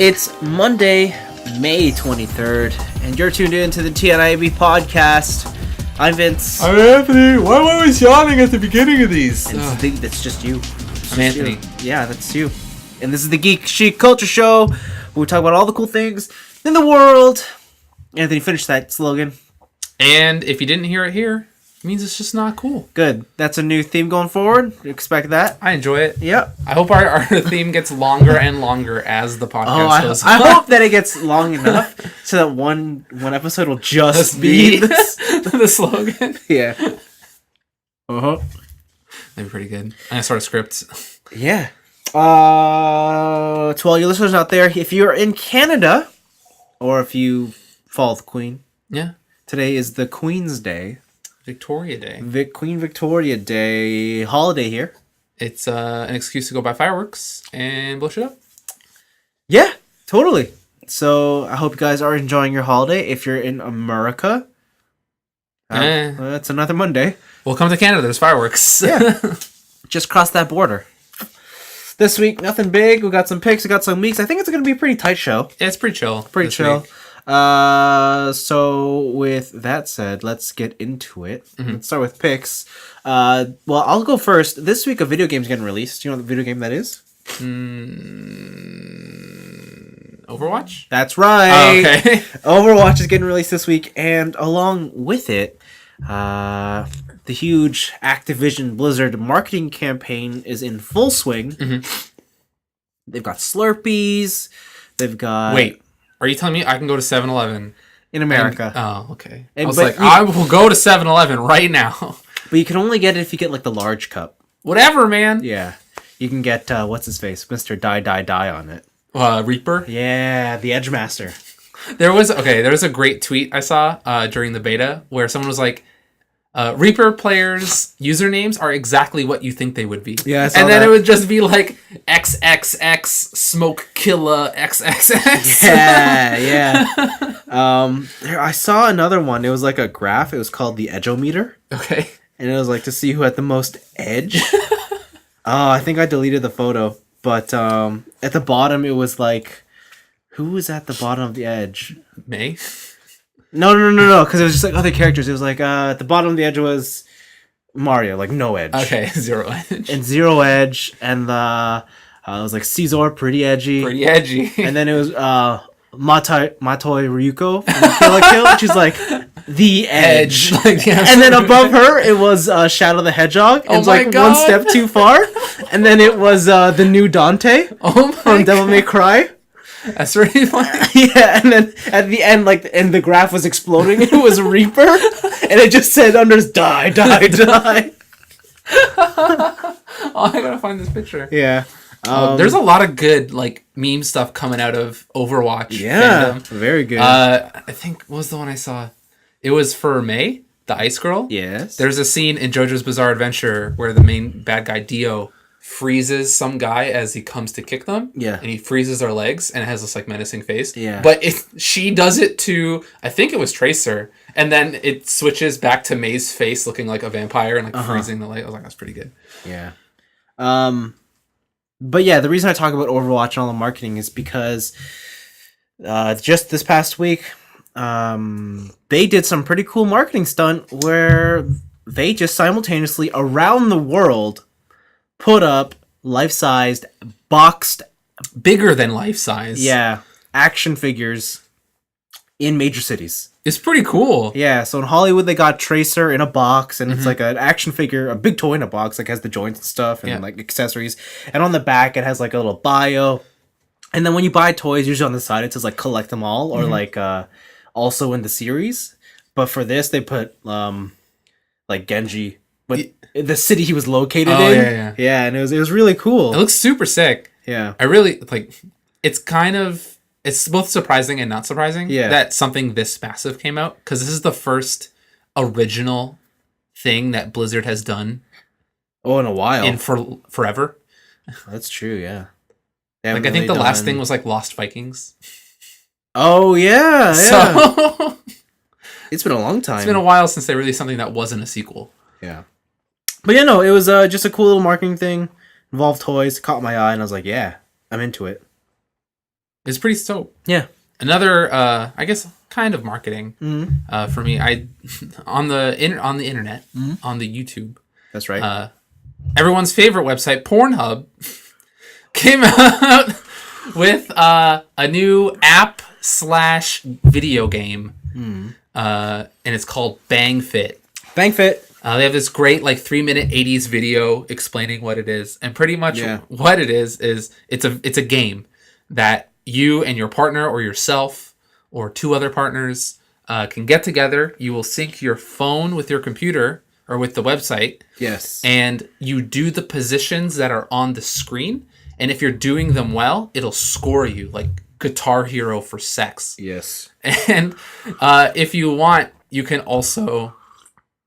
It's Monday, May 23rd, and you're tuned in to the TNIAB Podcast. I'm Vince. I'm Anthony. Why am I always yawning at the beginning of these? That's just you. I'm Anthony. Yeah, that's you. And this is the Geek Chic Culture Show, where we talk about all the cool things in the world. Anthony, finish that slogan. And if you didn't hear it here, it means it's just not cool. Good. That's a new theme going forward. Expect that. I enjoy it. Yep. I hope our theme gets longer and longer as the podcast goes on. I hope that it gets long enough so that one episode will just be this. The slogan. Yeah. Uh-huh. That'd be pretty good. I'm gonna start a script. Yeah. To all your listeners out there, if you're in Canada, or if you follow the Queen, Yeah. today is the Queen's Day. Victoria Day. Queen Victoria Day holiday here. It's an excuse to go buy fireworks and blow shit up. Yeah, totally. So I hope you guys are enjoying your holiday. If you're in America, that's another Monday. We'll come to Canada. There's fireworks. Yeah. Just cross that border. This week, nothing big. We got some picks. We got some leaks. I think it's going to be a pretty tight show. Yeah, it's pretty chill. Pretty chill. Week. So with that said, let's get into it. Mm-hmm. Let's start with picks. Well, I'll go first. This week, a video game's getting released. Do you know what the video game that is? Overwatch? That's right. Oh, okay. Overwatch is getting released this week, and along with it, the huge Activision Blizzard marketing campaign is in full swing. Mm-hmm. They've got Slurpees. They've got... Wait, are you telling me I can go to 7-Eleven? In America. Okay. And, I was like, I will go to 7-Eleven right now. But you can only get it if you get, like, the large cup. Whatever, man. Yeah. You can get, what's his face? Mr. Die on it. Reaper? Yeah, the Edgemaster. There was a great tweet I saw during the beta where someone was like, Reaper players' usernames are exactly what you think they would be. Yeah, I saw and then that. it would just be like XXX Smoke Killer XXX. Yeah. I saw another one. It was like a graph. It was called the Edgeometer. Okay. And it was like to see who had the most edge. I think I deleted the photo. But at the bottom, it was like, who was at the bottom of the edge? May? No. Because it was just like other characters. It was like at the bottom of the edge was Mario, like no edge. Okay, 0 edge. And 0 edge. And it was like Caesar, pretty edgy. Pretty edgy. And then it was Matoi Ryuko from Kill la Kill, which is like the edge. Like, yeah, and then above her, it was Shadow the Hedgehog. It was like God. one step too far. And then it was the new Dante from Devil May Cry. That's really funny. Yeah, and then at the end, and the graph was exploding. It was Reaper, and it just said under die. I gotta find this picture. Yeah. There's a lot of good meme stuff coming out of Overwatch. Yeah, fandom. very good. I think what was the one I saw? It was for May, the Ice Girl. Yes. There's a scene in JoJo's Bizarre Adventure where the main bad guy Dio freezes some guy as he comes to kick them. Yeah. And he freezes their legs and it has this menacing face. Yeah. But she does it to, I think it was Tracer, and then it switches back to May's face looking like a vampire and freezing the leg. I was like, that's pretty good. Yeah. But yeah, the reason I talk about Overwatch and all the marketing is because just this past week, they did some pretty cool marketing stunt where they just simultaneously around the world put up life-sized, boxed, bigger than life size. yeah, action figures in major cities. It's pretty cool. Yeah, so in Hollywood they got Tracer in a box, and it's like an action figure, a big toy in a box, has the joints and stuff and accessories. And on the back it has a little bio. And then when you buy toys, usually on the side it says collect them all or also in the series. But for this they put Genji, but the city he was located in. Yeah, and it was really cool. It looks super sick. Yeah. I really it's both surprising and not surprising that something this massive came out, because this is the first original thing that Blizzard has done in a while. In forever. That's true, yeah. I think the last thing was Lost Vikings. Oh yeah. So it's been a long time. It's been a while since they released something that wasn't a sequel. Yeah. But yeah, no, it was just a cool little marketing thing. Involved toys, caught my eye, and I was like, yeah, I'm into it. It's pretty dope. Yeah. Another, I guess, kind of marketing for me. I on the internet, on the YouTube. That's right. Everyone's favorite website, Pornhub, came out with a new app/video game, and it's called Bang Fit. Bang Fit. They have this great 3-minute 80s video explaining what it is, and pretty much what it is it's a game that you and your partner or yourself or 2 other partners can get together. You will sync your phone with your computer or with the website. Yes. And you do the positions that are on the screen. And if you're doing them well, it'll score you like Guitar Hero for sex. Yes. And if you want, you can also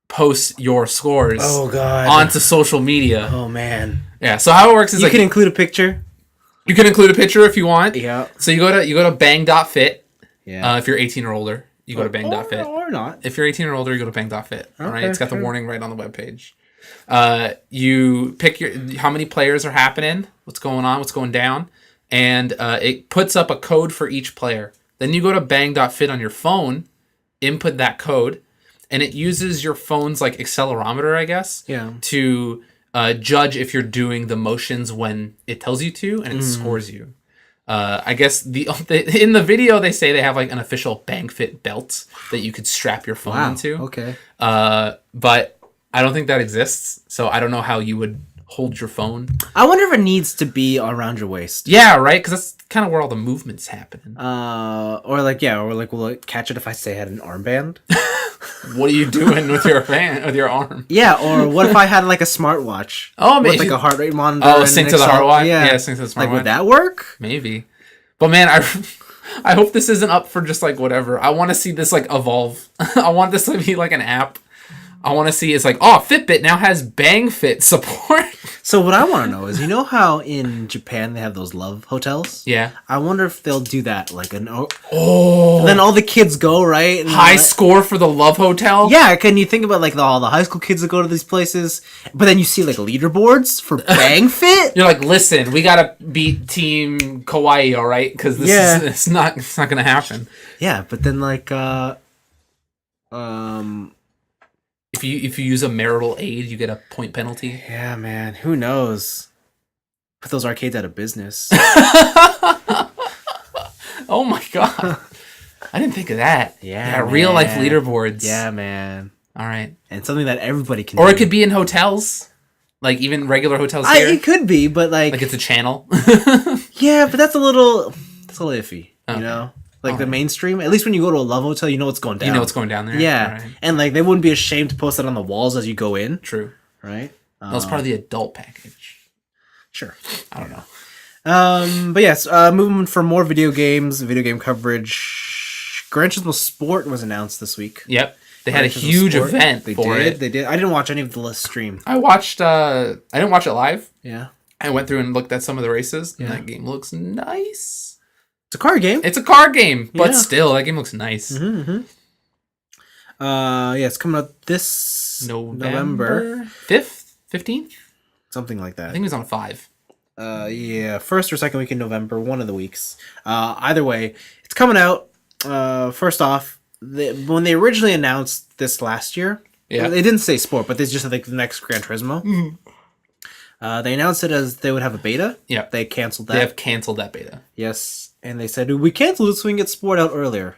post your scores onto social media. Oh, man. Yeah. So how it works is you can include a picture. You can include a picture if you want. Yeah. So you go to bang.fit. Yeah. If you're 18 or older, you go to bang.fit. Or not. If you're 18 or older, you go to bang.fit. All right. It's got the warning right on the webpage. You pick how many players are happening, what's going on, what's going down, and it puts up a code for each player. Then you go to bang.fit on your phone, input that code, and it uses your phone's accelerometer, I guess, to judge if you're doing the motions when it tells you to, and it scores you. I guess in the video they say they have an official Bang Fit belt that you could strap your phone into. Okay. But I don't think that exists, so I don't know how you would hold your phone. I wonder if it needs to be around your waist. Yeah, right? Because that's kind of where all the movement's happening. Will it catch it if I say I had an armband? What are you doing with your arm? Yeah, or what if I had a smartwatch? Oh, maybe. With a heart rate monitor. Oh, sync to the heart watch? Yeah, sync to the smartwatch. Would that work? Maybe. But man, I hope this isn't up for just whatever. I want to see this evolve. I want this to be an app. I want to see it's Fitbit now has Bang Fit support. So what I want to know is, you know how in Japan they have those love hotels? Yeah. I wonder if they'll do that, and then all the kids go, right? And high score for the love hotel? Yeah, can you think about all the high school kids that go to these places, but then you see leaderboards for Bang Fit? You're listen, we gotta beat Team Kawaii, all right? Because it's not gonna happen. Yeah, but then if you use a marital aid, you get a point penalty. Yeah, man. Who knows? Put those arcades out of business. Oh my god. I didn't think of that. Yeah, real life leaderboards. Yeah, man. All right. And something that everybody can Or do. it could be in hotels. Even regular hotels here. It could be, but it's a channel. Yeah, but that's a little iffy, you know? The mainstream, at least when you go to a love hotel, you know what's going down. You know what's going down there. Yeah. Right. And they wouldn't be ashamed to post that on the walls as you go in. True. Right? That was part of the adult package. Sure. I don't know. But yes, moving for more video game coverage. Gran Turismo Sport was announced this week. Yep. They had a huge event for it. They did. I didn't watch any of the list stream. I didn't watch it live. Yeah. I went through and looked at some of the races. Yeah. And that game looks nice. It's a card game. It's a card game, but still, that game looks nice. Mm-hmm. It's coming out this November 5th, 15th, something like that. I think it was on 5. First or second week in November, one of the weeks. Either way, it's coming out. First off, when they originally announced this last year, they didn't say sport, but they just said the next Gran Turismo. Mm-hmm. They announced it as they would have a beta. Yeah, they canceled that. They have canceled that beta. Yes. And they said, we canceled it so we can get sport out earlier.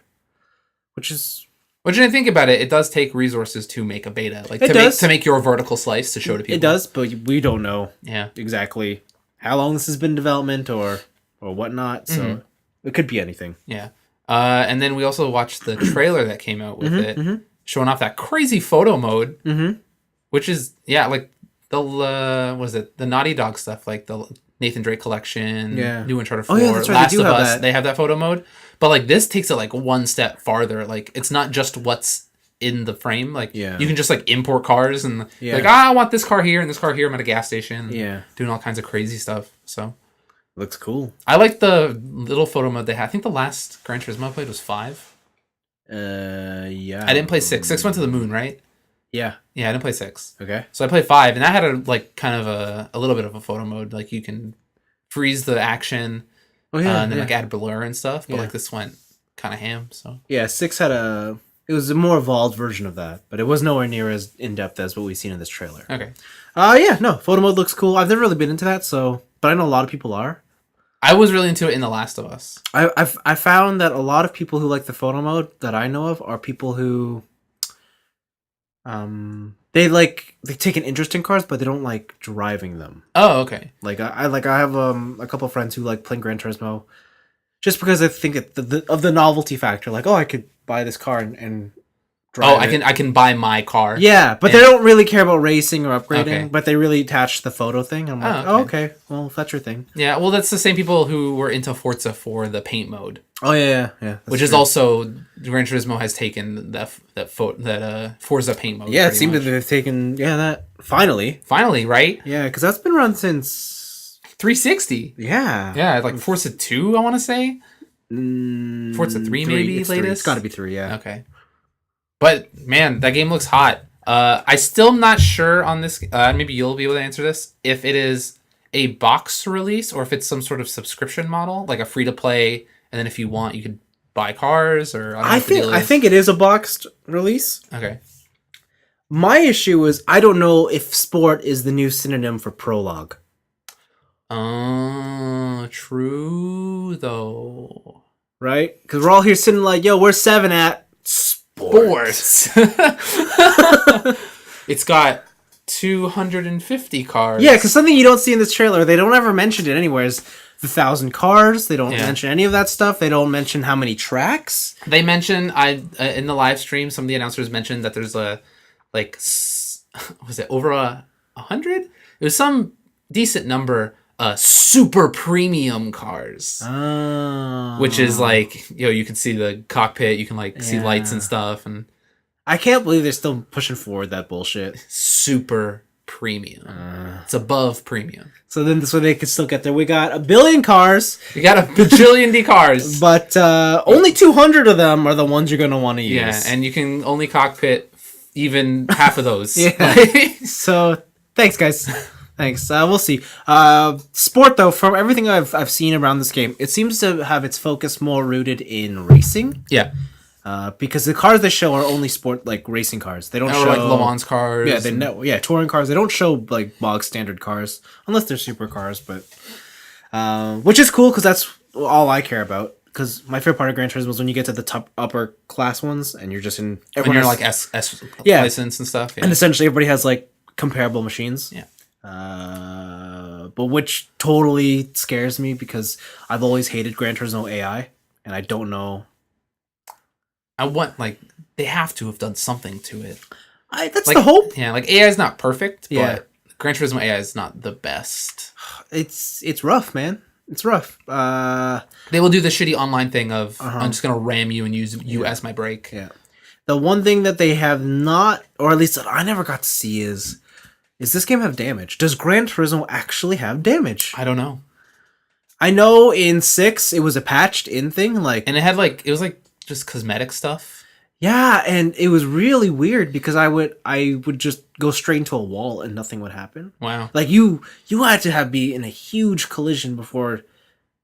Which I think about it, it does take resources to make a beta. To make your vertical slice to show to people. It does, but we don't know exactly how long this has been in development or whatnot. So it could be anything. Yeah. And then we also watched the trailer that came out with it, showing off that crazy photo mode, which is, the Naughty Dog stuff, the Nathan Drake collection, New Uncharted 4, Last of Us, they have that photo mode. But this takes it one step farther. It's not just what's in the frame. You can just import cars and I want this car here and this car here. I'm at a gas station. Doing all kinds of crazy stuff. So looks cool. I like the little photo mode they had. I think the last Gran Turismo I played was 5. I didn't play 6. 6 went to the moon, right? Yeah. Yeah, I didn't play 6. Okay. So I played 5, and that had a kind of a little bit of a photo mode. You can freeze the action. Oh yeah, and then like add blur and stuff. But Yeah. like this went kind of ham. So Yeah, 6 had it was a more evolved version of that, but it was nowhere near as in depth as what we've seen in this trailer. okay. Yeah, no, photo mode looks cool. I've never really been into that, but I know a lot of people are. I was really into it in The Last of Us. I found that a lot of people who like the photo mode that I know of are people who they take an interest in cars, but they don't like driving them. Oh, okay. Like I have a couple of friends who like playing Gran Turismo, just because I think of the novelty factor. Like, oh, I could buy this car and drive it. I can buy my car. Yeah, but they don't really care about racing or upgrading. Okay. But they really attach the photo thing. I'm like, okay. Well, if that's your thing. Yeah, well, that's the same people who were into Forza for the paint mode. Oh yeah. Which is also Gran Turismo has taken that Forza paint mode. Yeah, it seems that they've taken that finally. Finally, right? Yeah, because that's been around since 360. Yeah. Yeah, like Forza 2, I want to say. Forza 3 maybe it's latest. 3. It's got to be 3. Yeah. Okay. But man, that game looks hot. I still am not sure on this. Maybe you'll be able to answer this. If it is a box release or if it's some sort of subscription model, like a free to play, and then if you want, you could buy cars. Or I think it is a boxed release. Okay. My issue is I don't know if sport is the new synonym for prologue. True though. Right? Because we're all here sitting like, yo, where's 7 at? Sports. It's got 250 cars. Yeah, because something you don't see in this trailer, they don't ever mention it anywhere, is the 1,000 cars. They don't mention any of that stuff. They don't mention how many tracks. They mention in the live stream, some of the announcers mentioned that there's was it over 100? It was some decent number. Super premium cars, which is like, you can see the cockpit, you can see lights and stuff, and I can't believe they're still pushing forward that bullshit. Super premium. It's above premium. So then this way they can still get there. We got 1 billion cars. We got 1 bajillion D cars, but only 200 of them are the ones you're gonna want to use. Yeah, and you can only cockpit even half of those. So thanks, guys. Thanks. We'll see. Sport, though, from everything I've seen around this game, it seems to have its focus more rooted in racing. Yeah. Because the cars they show are only sport, like racing cars. They don't show like Le Mans cars. Yeah, touring cars. They don't show like bog standard cars unless they're supercars. But which is cool because that's all I care about. Because my favorite part of Gran Turismo is when you get to the top upper class ones and you're just in. When you're like S license and stuff. Yeah. And essentially everybody has like comparable machines. Yeah. But which totally scares me because I've always hated Gran Turismo AI, and I don't know. They have to have done something to it. That's the hope. Yeah, AI is not perfect, but Gran Turismo AI is not the best. It's rough, man. It's rough. They will do the shitty online thing of I'm just gonna ram you and use you as my brake. Yeah. The one thing that they have not, or at least that I never got to see, is this game have damage? Does Gran Turismo actually have damage? I don't know. I know in 6 it was a patched in thing, and it was just cosmetic stuff. Yeah, and it was really weird because I would just go straight into a wall and nothing would happen. Wow. Like you had to be in a huge collision before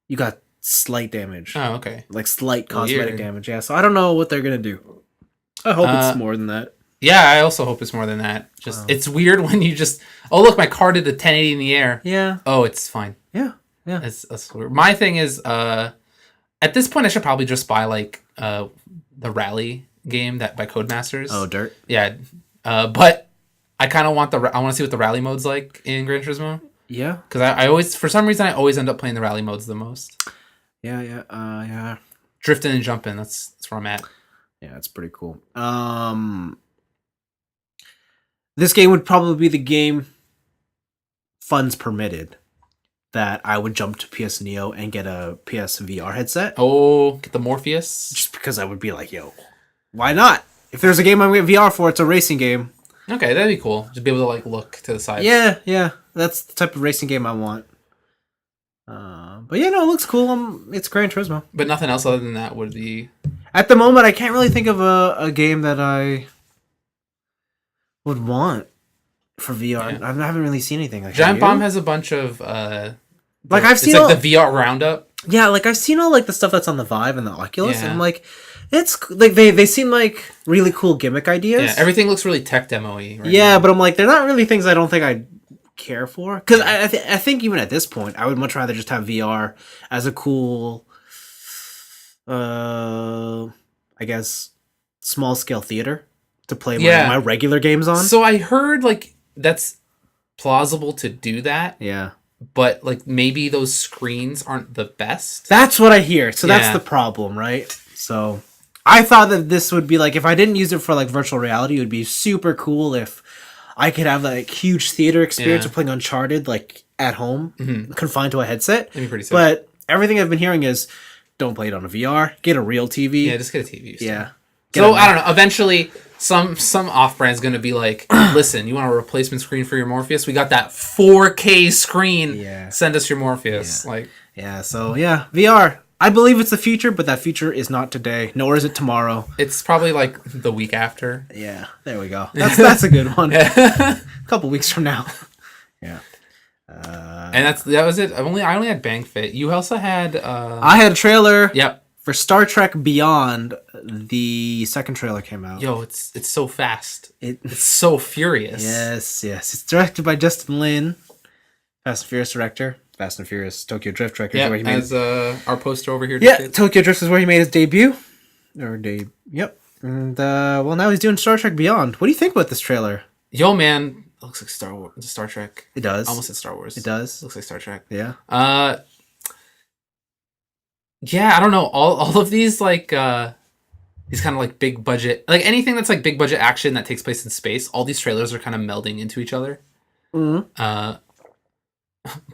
you got slight damage. Oh, okay. Like slight cosmetic damage. Yeah, so I don't know what they're gonna do. I hope it's more than that. Yeah, I also hope it's more than that. It's weird when you just, look, my car did the 1080 in the air. Yeah. Oh, it's fine. Yeah. That's weird. My thing is, at this point, I should probably just buy the rally game by Codemasters. Oh, Dirt. Yeah. But I kind of want I want to see what the rally mode's like in Gran Turismo. Yeah. Because I always, for some reason, I always end up playing the rally modes the most. Yeah. Drifting and jumping. That's where I'm at. Yeah, it's pretty cool. This game would probably be the game, funds permitted, that I would jump to PS Neo and get a PS VR headset. Oh, get the Morpheus? Just because I would be like, yo, why not? If there's a game I'm getting VR for, it's a racing game. Okay, that'd be cool. Just be able to look to the side. Yeah. That's the type of racing game I want. But yeah, no, it looks cool. It's Gran Turismo. But nothing else other than that would be... At the moment, I can't really think of a game that I would want for VR. Yeah. I haven't really seen anything like that. Giant Bomb has a bunch of... I've seen... It's the VR roundup. Yeah, like I've seen all like the stuff that's on the Vive and the Oculus, and I'm like, it's like they seem like really cool gimmick ideas. Yeah, everything looks really tech demo-y. Right yeah, now. but I'm like, they're not really things I don't think I care for, because I think even at this point, I would much rather just have VR as a cool, I guess, small scale theater to play my regular games on. So I heard like that's plausible to do that. Yeah. But like maybe those screens aren't the best. That's what I hear. So that's the problem, right? So I thought that this would be like, if I didn't use it for like virtual reality, it would be super cool if I could have like huge theater experience of playing Uncharted like at home, confined to a headset. That'd be pretty sick. But everything I've been hearing is don't play it on a VR. Get a real TV. Yeah, just get a TV. Yeah. So I don't know. Eventually, some off brand's gonna be like, listen, you want a replacement screen for your Morpheus? We got that 4K screen. Yeah. Send us your Morpheus. So VR. I believe it's the future, but that future is not today, nor is it tomorrow. It's probably like the week after. Yeah, there we go. That's a good one. A couple weeks from now. Yeah. And that was it. I only had Bang Fit. You also had. I had a trailer. Yep. For Star Trek Beyond, the second trailer came out. Yo, it's so fast. It's so furious. Yes. It's directed by Justin Lin, Fast and Furious director. Fast and Furious Tokyo Drift director. Yeah, as our poster over here. Tokyo Drift is where he made his debut. Yep. And now he's doing Star Trek Beyond. What do you think about this trailer? Yo, man, it looks like Star Trek. It does. Almost said Star Wars. It does. It looks like Star Trek. Yeah. Yeah, I don't know. All of these like these kind of like big budget, like anything that's like big budget action that takes place in space. All these trailers are kind of melding into each other. Mm-hmm.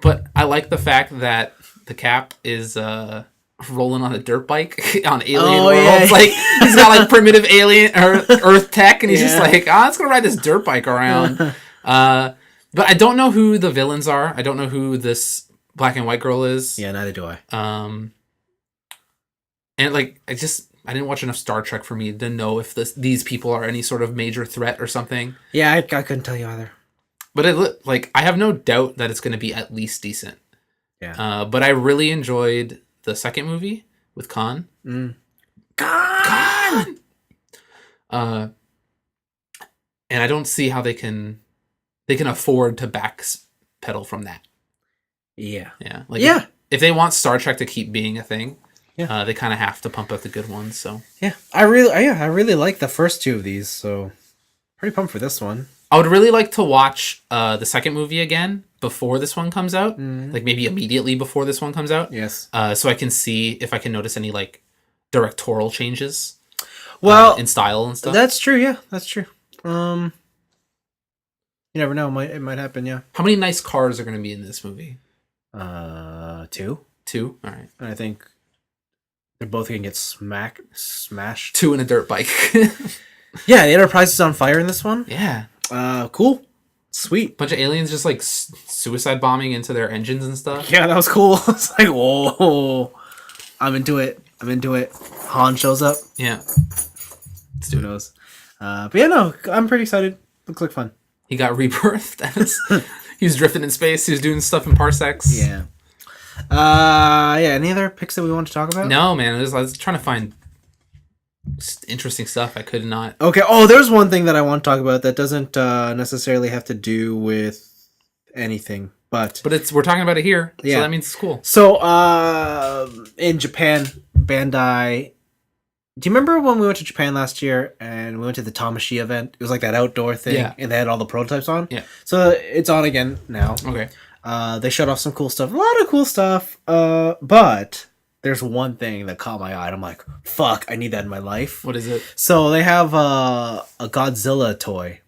But I like the fact that the Cap is rolling on a dirt bike on Alien World. Yeah. Like he's got like primitive alien or Earth tech, and he's just like, let's go ride this dirt bike around. But I don't know who the villains are. I don't know who this black and white girl is. Yeah, neither do I. And like I didn't watch enough Star Trek for me to know if these people are any sort of major threat or something. Yeah, I couldn't tell you either. But I have no doubt that it's going to be at least decent. Yeah. But I really enjoyed the second movie with Khan. Khan! And I don't see how they can afford to backpedal from that. Yeah. Yeah. If they want Star Trek to keep being a thing, they kind of have to pump out the good ones. So yeah, I really like the first two of these. So pretty pumped for this one. I would really like to watch the second movie again before this one comes out, like maybe immediately before this one comes out. Yes. So I can see if I can notice any like directorial changes. Well, in style and stuff. That's true. Yeah, that's true. You never know. It might happen. Yeah. How many nice cars are going to be in this movie? 2. 2. All right. I think they're both gonna get smashed. 2 in a dirt bike. Yeah, the Enterprise is on fire in this one. Yeah. Cool. Sweet. Bunch of aliens just like suicide bombing into their engines and stuff. Yeah, that was cool. It's like, whoa. I'm into it. Han shows up. Yeah. Let's do it. But yeah, no, I'm pretty excited. Looks like fun. He got rebirthed. He was drifting in space. He was doing stuff in parsecs. Yeah. Any other picks that we want to talk about? No, man. I was trying to find interesting stuff. I could not. Okay. Oh, there's one thing that I want to talk about that doesn't necessarily have to do with anything, but we're talking about it here. Yeah. So that means it's cool. So, in Japan, Bandai. Do you remember when we went to Japan last year and we went to the Tamashi event? It was like that outdoor thing, and they had all the prototypes on. Yeah. So it's on again now. Okay. They showed off some cool stuff, a lot of cool stuff. But there's one thing that caught my eye, and I'm like, "Fuck, I need that in my life." What is it? So they have a Godzilla toy.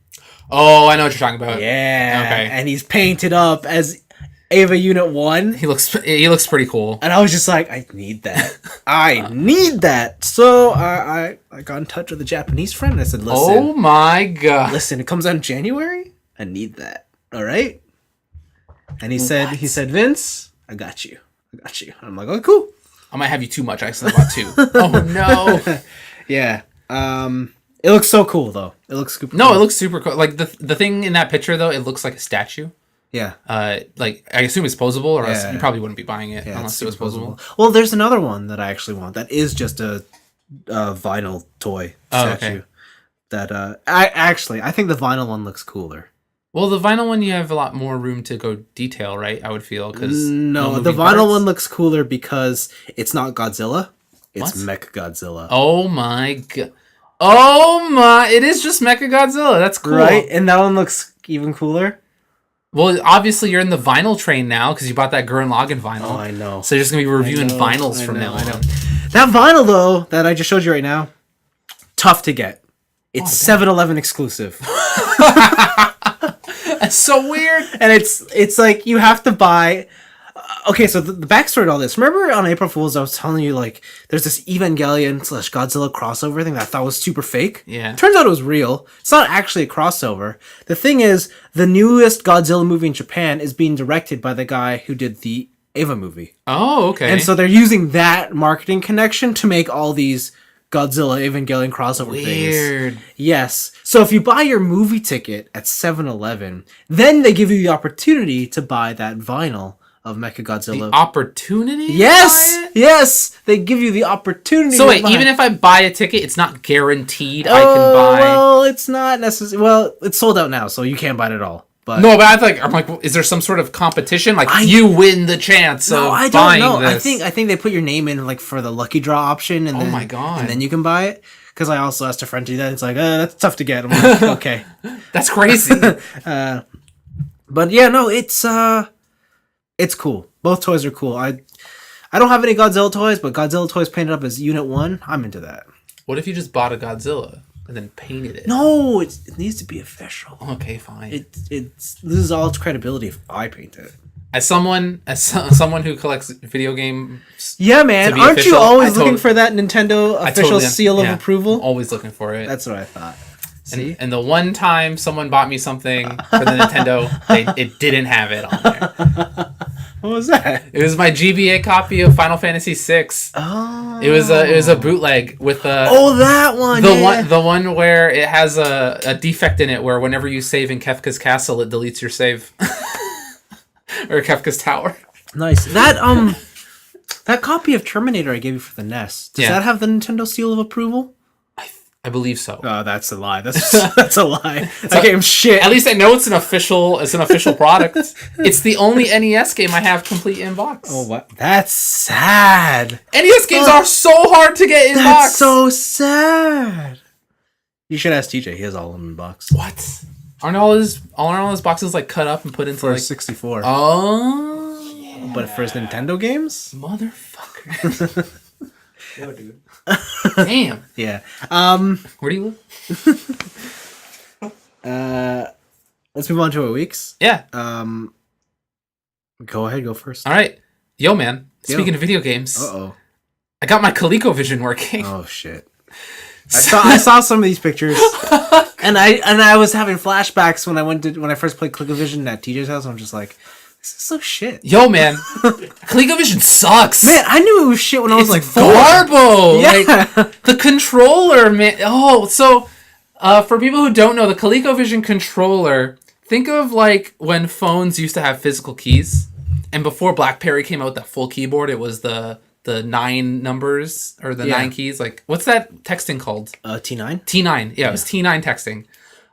Oh, I know what you're talking about. Yeah. Okay. And he's painted up as Ava Unit 1. He looks pretty cool. And I was just like, I need that. I need that. So I got in touch with a Japanese friend and I said, listen. Oh my god. Listen, it comes out in January. I need that. All right? And he said, Vince, I got you. I'm like, oh, cool. I might have you too much. I accidentally bought 2. Oh no. Yeah. It looks so cool though. It looks super cool. No, it looks super cool. Like the thing in that picture though, it looks like a statue. Yeah. Like I assume it's posable, or else you probably wouldn't be buying it unless it was posable. Well, there's another one that I actually want that is just a vinyl toy statue. Okay. That I think the vinyl one looks cooler. Well, the vinyl one you have a lot more room to go detail, right? I would feel because no, the vinyl one looks cooler because it's not Godzilla, it's Mechagodzilla. Oh my god! Oh my! It is just Mechagodzilla. That's cool, right? And that one looks even cooler. Well, obviously you're in the vinyl train now because you bought that Gurren Lagann vinyl. Oh, I know. So you're just gonna be reviewing vinyls from now on. That vinyl though that I just showed you right now, tough to get. It's 7-Eleven exclusive. That's so weird. And it's like you have to buy. Okay, so the backstory to all this. Remember on April Fool's, I was telling you like there's this Evangelion / Godzilla crossover thing that I thought was super fake. Yeah. Turns out it was real. It's not actually a crossover. The thing is, the newest Godzilla movie in Japan is being directed by the guy who did the Eva movie. Oh, okay. And so they're using that marketing connection to make all these Godzilla Evangelion crossover things. Weird. Yes. So if you buy your movie ticket at 7-Eleven, then they give you the opportunity to buy that vinyl of Mechagodzilla. The opportunity? Yes! Yes! They give you the opportunity. So wait, even if I buy a ticket, it's not guaranteed I can buy... Well, it's not necessary. Well, it's sold out now, so you can't buy it at all. But no, but I'm like, is there some sort of competition? Like, you win the chance of buying this. I don't know. I think they put your name in like for the lucky draw option, and then, my god, and then you can buy it. Because I also asked a friend to do that. It's like, that's tough to get. I'm like, okay, that's crazy. But yeah, no, it's cool. Both toys are cool. I don't have any Godzilla toys, but Godzilla toys painted up as Unit 1, I'm into that. What if you just bought a Godzilla and then painted it? No, it needs to be official. Okay, fine. It loses all its credibility if I paint it. As someone who collects video games, yeah, man, aren't official, you always looking for that Nintendo official seal of approval? I'm always looking for it. That's what I thought. See? And the one time someone bought me something for the Nintendo, it didn't have it on there. What was that? It was my GBA copy of Final Fantasy VI. Oh. It was a bootleg with that one. The one where it has a defect in it where whenever you save in Kefka's castle, it deletes your save. Or Kefka's tower. Nice. That copy of Terminator I gave you for the NES. Does that have the Nintendo seal of approval? I believe so. Oh, that's a lie. That's a lie. That game's shit. At least I know it's an official product. It's the only NES game I have complete in box. Oh, what? That's sad. NES games are so hard to get in box. That's so sad. You should ask TJ. He has all of them in box. What? Aren't all his boxes like cut up and put into for like 64? Oh, yeah. But for his Nintendo games, motherfucker. Yo, dude. Damn. Yeah. Where do you live? Let's move on to our weeks. Yeah. Go ahead. Go first. All right. Yo, man. Speaking of video games. I got my ColecoVision working. Oh shit. I saw some of these pictures, and I was having flashbacks when I first played ColecoVision at TJ's house. I'm just like, this is so shit. Yo, man, ColecoVision sucks. Man, I knew it was shit when I was like 4. Garbo. Yeah. Like, the controller, man. Oh, so for people who don't know, the ColecoVision controller, think of like when phones used to have physical keys, and before BlackBerry came out with that full keyboard, it was the 9 numbers or the 9 keys. Like, what's that texting called? T9? T9. Yeah, it was T9 texting.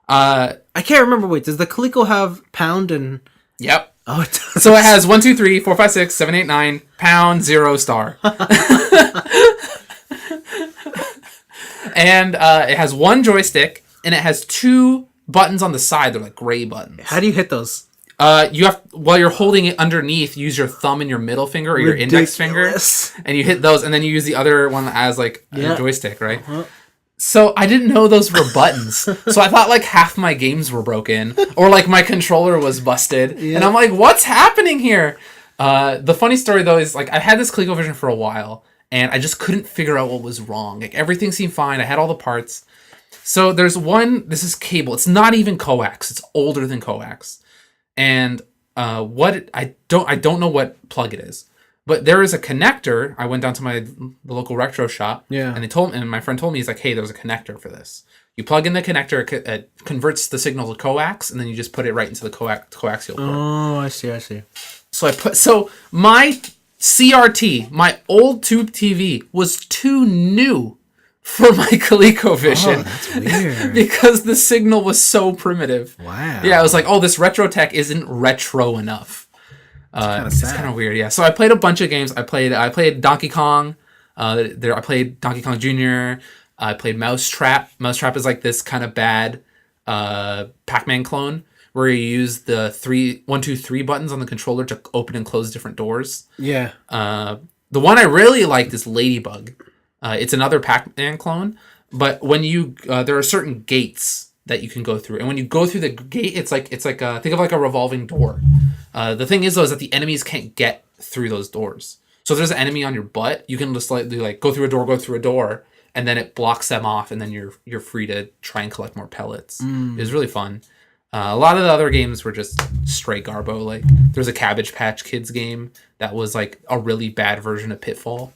I can't remember. Wait, does the Coleco have pound and... Yep. Oh, it does. So it has 1, 2, 3, 4, 5, 6, 7, 8, 9, pound, 0, star. And it has one joystick, and it has 2 buttons on the side. They're like gray buttons. How do you hit those? You have, while you're holding it underneath, use your thumb and your middle finger or your index finger, and you hit those, and then you use the other one as like a joystick, right? So I didn't know those were buttons, so I thought like half my games were broken, or like my controller was busted, and I'm like, what's happening here? The funny story though is like I had this ColecoVision for a while, and I just couldn't figure out what was wrong. Like everything seemed fine. I had all the parts. So there's one. This is cable. It's not even coax. It's older than coax. And I don't know what plug it is, But there is a connector. I went down to the local retro shop. Yeah. And my friend told me, he's like, hey, there's a connector for this. You plug in the connector, it converts the signal to coax, and then you just put it right into the coaxial port. Oh, I see. So my CRT, my old tube TV, was too new for my ColecoVision. Oh, that's weird. Because the signal was so primitive. Wow. Yeah, I was like, oh, this retro tech isn't retro enough. It's kind of weird, yeah. So I played a bunch of games. I played Donkey Kong. I played Donkey Kong Jr. I played Mousetrap. Mousetrap is like this kind of bad Pac-Man clone where you use the 1, 2, 3 buttons on the controller to open and close different doors. Yeah. The one I really liked is Ladybug. It's another Pac-Man clone, but when there are certain gates that you can go through, and when you go through the gate, it's like think of like a revolving door. The thing is though is that the enemies can't get through those doors. So if there's an enemy on your butt, you can just like go through a door, and then it blocks them off, and then you're free to try and collect more pellets. It was really fun. A lot of the other games were just straight garbo. Like there's a Cabbage Patch Kids game that was like a really bad version of Pitfall.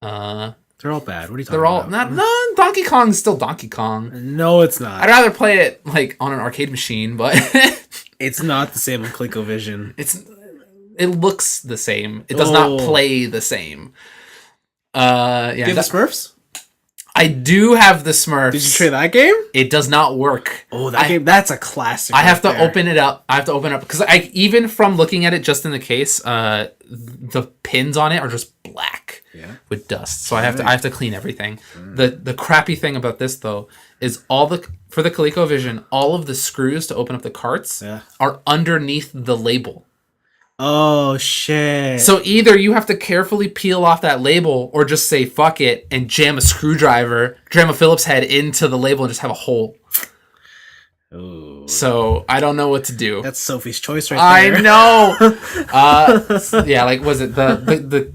They're all bad. What are you talking They're all about? no. Donkey Kong's still Donkey Kong. No, it's not. I'd rather play it like on an arcade machine, but it's not the same on ColecoVision. It looks the same. It does not play the same. Yeah. Do you have the Smurfs? I do have the Smurfs. Did you try that game? It does not work. Oh, that game, that's a classic. I have to open it up. Because even from looking at it just in the case, the pins on it are just black with dust. So I have to clean everything. The crappy thing about this though is for the ColecoVision, all of the screws to open up the carts are underneath the label. Oh shit. So either you have to carefully peel off that label or just say fuck it and jam a Phillips head into the label and just have a hole. Ooh. So I don't know what to do. That's Sophie's choice right there. I know. Yeah, like was it the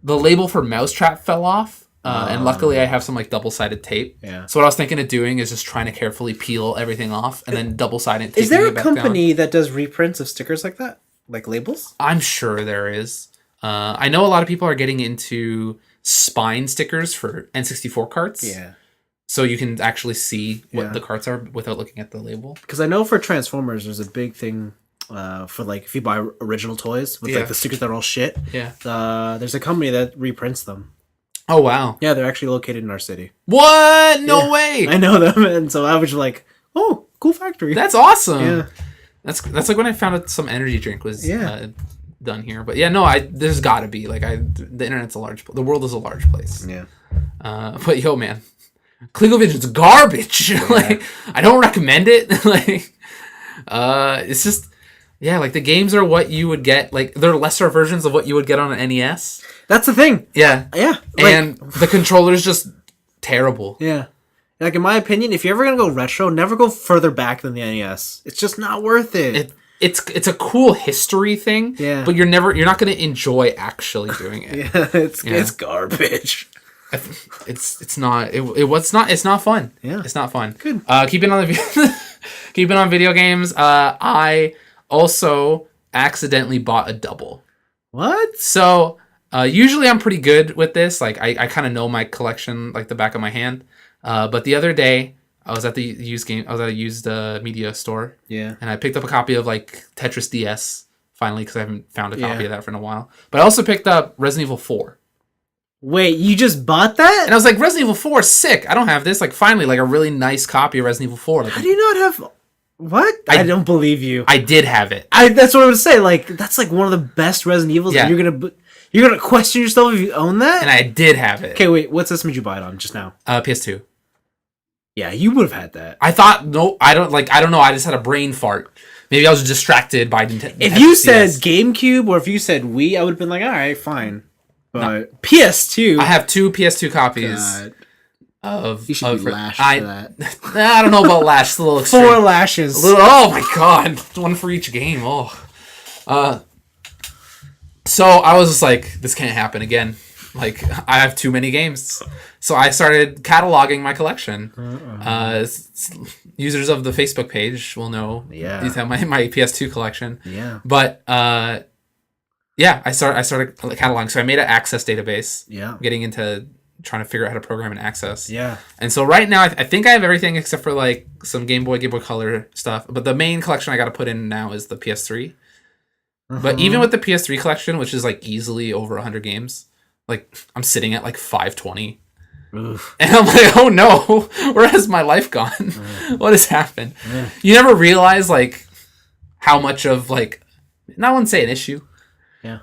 label for Mousetrap fell off? And luckily I have some like double-sided tape. Yeah. So what I was thinking of doing is just trying to carefully peel everything off and then double-sided it. Is there a company that does reprints of stickers like that? Like labels? I'm sure there is. I know a lot of people are getting into spine stickers for N64 carts. Yeah. So you can actually see what the carts are without looking at the label. Because I know for Transformers, there's a big thing for like if you buy original toys with like the stickers that are all shit. Yeah. There's a company that reprints them. Oh wow. Yeah, they're actually located in our city. What? No way. I know them, and so I was like, oh, cool factory. That's awesome. Yeah. That's like when I found out some energy drink was done here. But yeah, no, there's got to be the internet's the world is a large place. Yeah. But yo, man, ColecoVision's garbage. Like I don't recommend it. It's just like the games are what you would get. Like they're lesser versions of what you would get on an NES. That's the thing. Yeah. Yeah. And the controller's just terrible. Yeah. Like in my opinion, if you're ever gonna go retro, never go further back than the NES. It's just not worth it. It's a cool history thing. Yeah. But you're not gonna enjoy actually doing it. It's garbage. It's not fun. Yeah. It's not fun. Good. Keeping on video games. I also accidentally bought a double. What? So usually I'm pretty good with this. Like I kind of know my collection like the back of my hand. But the other day, I was at a used media store. Yeah. And I picked up a copy of like Tetris DS finally because I haven't found a copy of that for a while. But I also picked up Resident Evil 4. Wait, you just bought that? And I was like, Resident Evil 4 is sick. I don't have this. Like finally, like a really nice copy of Resident Evil 4. Like, how do you not have? What? I don't believe you. I did have it. That's what I would say. Like that's like one of the best Resident Evils. Yeah. And you're gonna question yourself if you own that. And I did have it. Okay, wait. What system did you buy it on just now? PS2. Yeah, you would have had that. I thought I don't know. I just had a brain fart. Maybe I was distracted by Nintendo. If you said GameCube or if you said Wii, I would have been like, all right, fine. But PS2, I have 2 PS2 copies. God. Of you should be lashed for that. I don't know about lash. It's a little extreme. 4 lashes. Oh my god, one for each game. Oh. So I was just like, this can't happen again. Like I have too many games. So I started cataloging my collection. Users of the Facebook page will know. Yeah. Detail my PS2 collection. Yeah. But Yeah, I started cataloging. So I made an Access database. Yeah. I'm getting into trying to figure out how to program in Access. Yeah. And so right now, I think I have everything except for like some Game Boy Color stuff. But the main collection I got to put in now is the PS3. But even with the PS3 collection, which is like easily over 100 games, like I'm sitting at like 520. Oof. And I'm like, oh no, where has my life gone? What has happened? You never realize like how much of like, I wouldn't say an issue,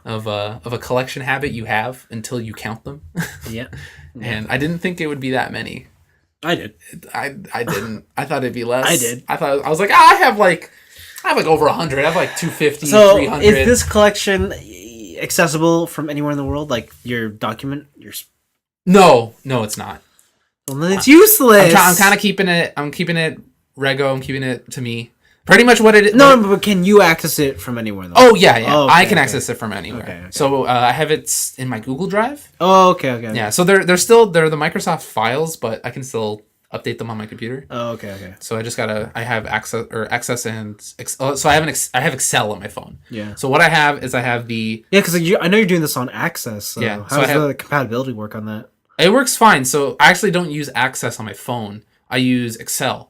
of a collection habit you have until you count them. Yeah. And I didn't think it would be that many. I did. I didn't. I thought it'd be less. I did. I was like, I have like over 100. I have like 250, so 300. Is this collection accessible from anywhere in the world? Like your document, No, it's not. Well, then it's useless. I'm kind of keeping it. I'm keeping it Rego. I'm keeping it to me. Pretty much what it is. No, but can you access it from anywhere in the world? Oh yeah. Oh, okay, I can access it from anywhere. Okay. So I have it in my Google Drive. Oh, okay. Yeah. So they're the Microsoft files, but I can still update them on my computer. Oh, okay. So I have access and so I have Excel on my phone. Yeah. So what I have is the because I know you're doing this on Access. So yeah. How does the compatibility work on that? It works fine. So I actually don't use Access on my phone. I use Excel.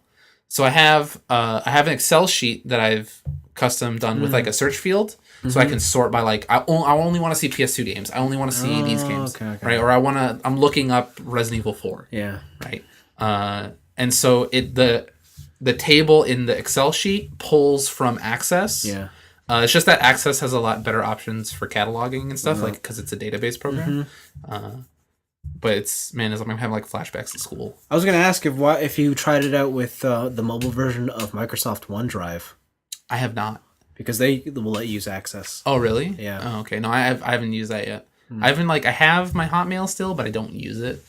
So I have an Excel sheet that I've custom done with like a search field, so I can sort by like I only want to see PS2 games. I only want to see these games, right? Or I'm looking up Resident Evil 4. Yeah. Right. And so the table in the Excel sheet pulls from Access. Yeah. It's just that Access has a lot better options for cataloging and stuff, like because it's a database program. But I'm having like flashbacks at school. I was gonna ask if you tried it out with the mobile version of Microsoft OneDrive. I have not, because they will let you use Access. Oh really? Yeah. Oh okay. No, I haven't used that yet. I have my Hotmail still, but I don't use it.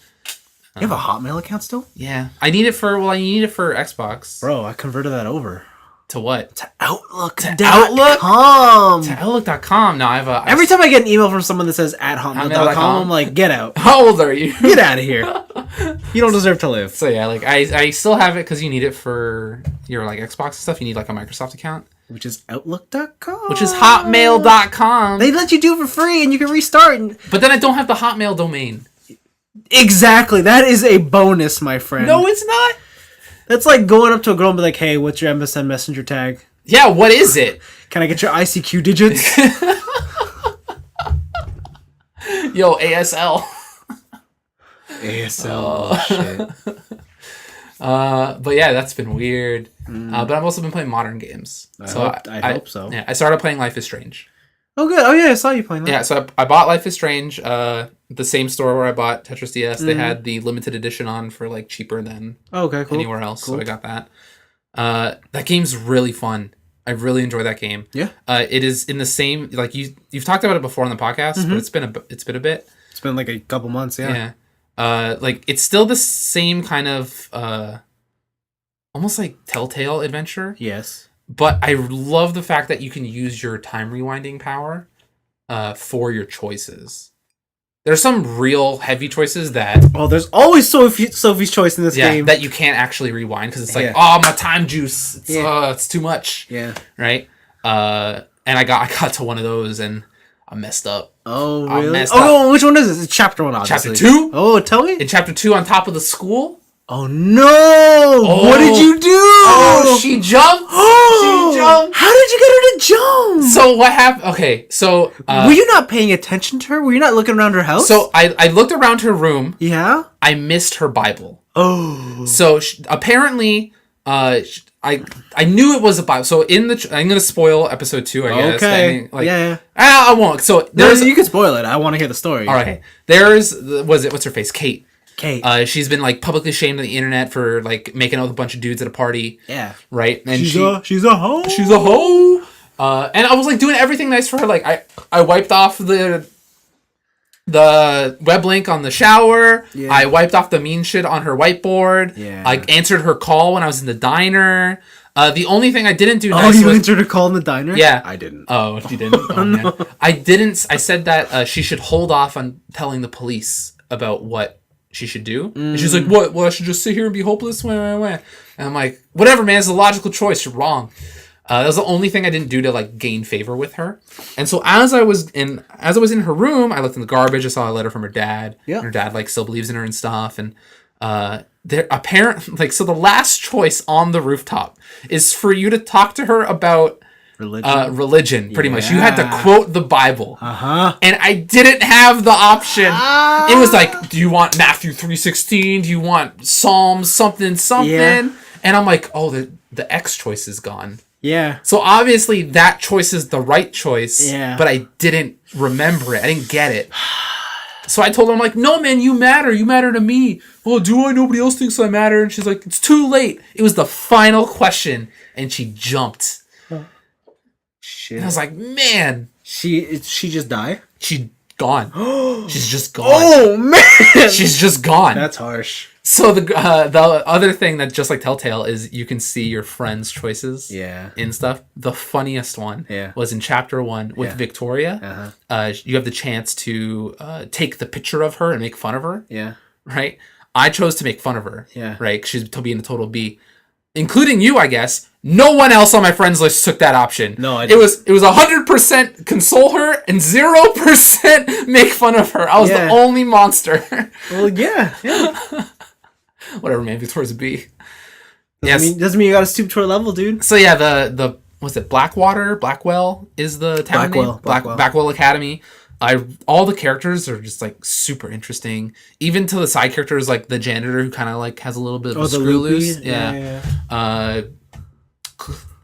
You have a Hotmail account still? Yeah. I need it for Xbox. Bro, I converted that over. To what? To Outlook. To Outlook.com. To Outlook.com. No, every time I get an email from someone that says @hotmail.com, I'm like, get out. How old are you? Get out of here. You don't deserve to live. So yeah, like I still have it because you need it for your like Xbox and stuff. You need like a Microsoft account. Which is Outlook.com. Which is Hotmail.com. They let you do it for free and you can restart. But then I don't have the Hotmail domain. Exactly. That is a bonus, my friend. No, it's not. That's like going up to a girl and be like, hey, what's your MSN Messenger tag? Yeah, what is it? Can I get your ICQ digits? Yo, ASL. ASL. Shit. But yeah, that's been weird. But I've also been playing modern games. I hope so. Yeah, I started playing Life is Strange. Oh, good. Oh, yeah, I saw you playing that. Yeah, so I bought Life is Strange. The same store where I bought Tetris DS, they had the limited edition on for like cheaper than anywhere else. Cool. So I got that. That game's really fun. I really enjoy that game. Yeah. It is in the same like you've talked about it before on the podcast, but it's been a bit. It's been like a couple months. Yeah. Yeah. Like it's still the same kind of almost like Telltale adventure. Yes. But I love the fact that you can use your time rewinding power for your choices. There's some real heavy choices that... Oh, there's always Sophie's Choice in this game. That you can't actually rewind because it's like, oh, my time juice. It's too much. Yeah. Right? And I got to one of those and I messed up. Oh, really? Which one is this? It's chapter 1, obviously. Chapter 2? Oh, tell me. In chapter 2, on top of the school... Oh no! What did you do? Oh, she jumped. She jumped. How did you get her to jump? So what happened? Okay, so were you not paying attention to her? Were you not looking around her house? So I looked around her room. Yeah. I missed her Bible. Oh. So apparently, I knew it was a Bible. So I'm gonna spoil episode 2. I guess. Okay. I mean, like, yeah. I won't. So you can spoil it. I want to hear the story. All right. What's her face? Kate. She's been like publicly shamed on the internet for like making out with a bunch of dudes at a party. Yeah. Right. And she's a hoe. She's a hoe. And I was like doing everything nice for her. Like I wiped off the web link on the shower. Yeah. I wiped off the mean shit on her whiteboard. Yeah. I answered her call when I was in the diner. The only thing I didn't do nice you answered a call in the diner? Yeah. I didn't. Oh, you didn't? Oh, no. I didn't. I said that she should hold off on telling the police about what she should do. And she's like, what? Well, I should just sit here and be hopeless? Wah. And I'm like, whatever, man. It's a logical choice. You're wrong. That was the only thing I didn't do to like gain favor with her. And so as I was in her room, I looked in the garbage. I saw a letter from her dad. Yeah. And her dad like still believes in her and stuff. And there apparently like, so the last choice on the rooftop is for you to talk to her about religion, pretty much. You had to quote the Bible. And I didn't have the option. It was like, do you want Matthew 3:16? Do you want Psalms something? Yeah. And I'm like, oh, the X choice is gone. Yeah. So obviously that choice is the right choice. Yeah. But I didn't remember it. I didn't get it. So I told her, I'm like, no, man, you matter. You matter to me. Oh, do I? Nobody else thinks I matter. And she's like, it's too late. It was the final question. And she jumped. Shit. And I was like, man. She just died? She's gone. She's just gone. Oh, man. She's just gone. That's harsh. So the other thing that just like Telltale is you can see your friends' choices in stuff. The funniest one was in chapter 1 with Victoria. You have the chance to take the picture of her and make fun of her. Yeah. Right? I chose to make fun of her. Yeah. Right? 'Cause she's being a total B. Including you, I guess. No one else on my friends list took that option. No, I didn't. It was 100% console her and 0% make fun of her. I was the only monster. Well, yeah. Whatever, man. Victoria's a B. Doesn't mean you got to stoop to her level, dude. So yeah, the what's it? Blackwell is the town name. Blackwell Academy. All the characters are just like super interesting. Even to the side characters, like the janitor who kind of like has a little bit of a screw loose. Yeah.